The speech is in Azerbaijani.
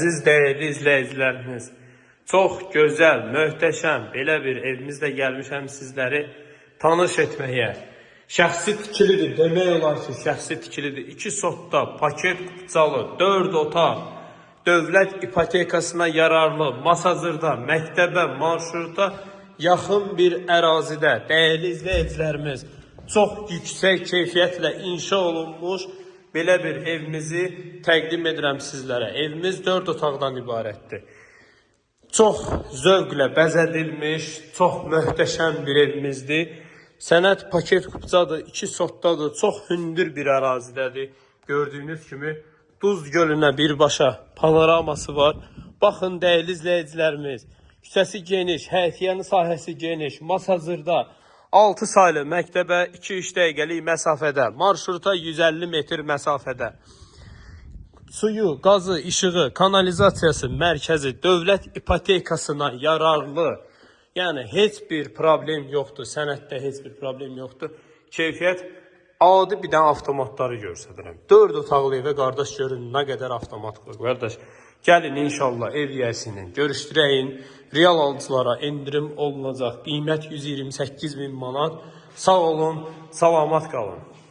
Siz değerli izleyicilerimiz, çok güzel, möhtəşəm belə bir evimizdə gəlmişəm sizləri tanış etməyə. Şəxsi tikilidir, demək olar ki, şəxsi tikilidir. 2 sotda, paket kupçalı, 4 otaq, dövlət ipotekasına yararlı, Masazırda, məktəbə, marşruta yaxın bir ərazidə, değerli izleyicilerimiz, çox yüksək keyfiyyətlə inşa olunmuş belə bir evimizi təqdim edirəm sizlərə. Evimiz 4 otaqdan ibarətdir. Çox zövqlə bəzədilmiş, çox möhtəşəm bir evimizdir. Sənət paket kupçadır, 2 sotdadır, çox hündür bir ərazidədir. Gördüyünüz kimi Duz gölünə birbaşa panoraması var. Baxın değerli izleyicilerimiz, küçəsi geniş, həyətyanı sahəsi geniş, Masazırda 6 saylı məktəbə 2-3 dəqiqəlik məsafədə, marşruta 150 metr məsafədə. Suyu, qazı, işığı, kanalizasiyası mərkəzi dövlət ipotekasına yararlı. Yəni heç bir problem yoxdur, sənətdə heç bir problem yoxdur. Keyfiyyət adi bir dənə avtomatları göstərirəm. 4 otaqlı evə qardaş görün nə qədər avtomat var. Qardaş, gəlin inşallah ev yəsini görüşdürəyin. Real alıcılara endirim olunacaq. Qiymət 128.000 manat. Sağ olun, salamat qalın.